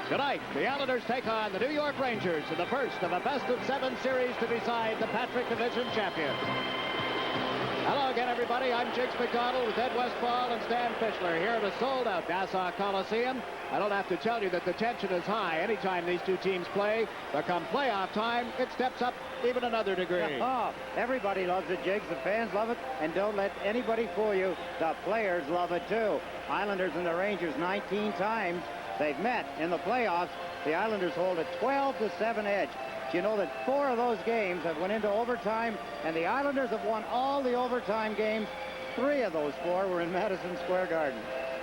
Tonight, the Islanders take on the New York Rangers in the first of a best-of-7 series to decide the Patrick Division champion. Hello again, everybody. I'm Jiggs McDonald with Ed Westfall and Stan Fischler here at a sold-out Nassau Coliseum. I don't have to tell you that the tension is high anytime these two teams play. But come playoff time, it steps up even another degree. Oh, everybody loves it, Jiggs. The fans love it, and don't let anybody fool you. The players love it, too. Islanders and the Rangers 19 times they've met in the playoffs. The Islanders hold a 12-7 edge. You know that 4 of those games have went into overtime, and the Islanders have won all the overtime games. 3 of those 4 were in Madison Square Garden.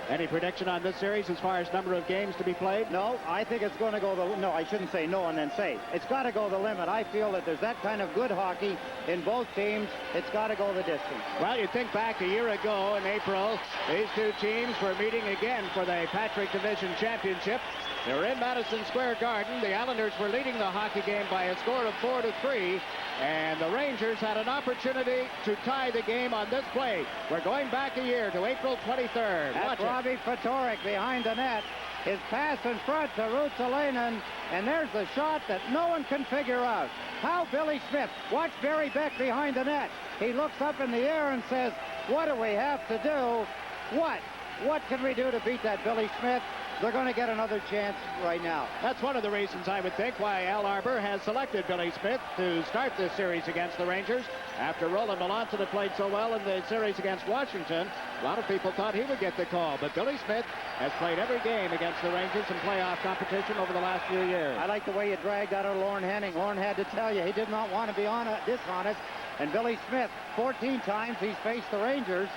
Any prediction on this series as far as number of games to be played? No, I think it's going to go no, I shouldn't say no and then say. It's got to go the limit. I feel that there's that kind of good hockey in both teams. It's got to go the distance. Well, you think back a year ago in April, these two teams were meeting again for the Patrick Division Championship. They were in Madison Square Garden. The Islanders were leading the hockey game by a score of 4-3. And the Rangers had an opportunity to tie the game on this play. We're going back a year to April 23rd. That's Robbie Ftorek behind the net. His pass in front to Ruotsalainen. And there's the shot that no one can figure out. How Billy Smith, watch Barry Beck behind the net. He looks up in the air and says, what do we have to do? What can we do to beat that Billy Smith? They're going to get another chance right now. That's one of the reasons, I would think, why Al Arbour has selected Billy Smith to start this series against the Rangers. After Roland Melanson had played so well in the series against Washington, a lot of people thought he would get the call. But Billy Smith has played every game against the Rangers in playoff competition over the last few years. I like the way you dragged out of Lorne Henning. Lorne had to tell you he did not want to be dishonest. And Billy Smith, 14 times he's faced the Rangers,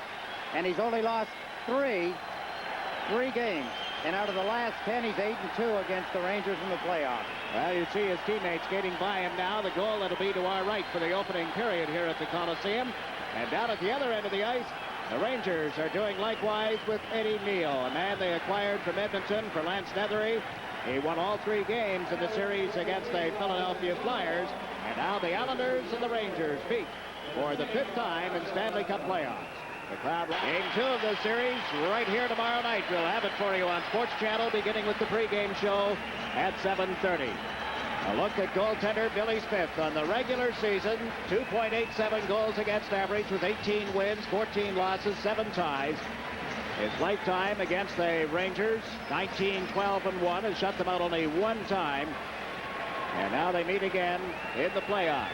and he's only lost three games. And out of the last 10, he's 8-2 against the Rangers in the playoffs. Well, you see his teammates skating by him now. The goal that'll be to our right for the opening period here at the Coliseum. And down at the other end of the ice, the Rangers are doing likewise with Eddie Neal, a man they acquired from Edmonton for Lance Nethery. He won all 3 games in the series against the Philadelphia Flyers. And now the Islanders and the Rangers meet for the 5th time in Stanley Cup playoffs. The crowd game 2 of the series right here tomorrow night. We'll have it for you on Sports Channel beginning with the pregame show at 7:30. A look at goaltender Billy Smith on the regular season. 2.87 goals against average with 18 wins, 14 losses, 7 ties. His lifetime against the Rangers, 19-12-1, has shut them out only 1 time. And now they meet again in the playoffs.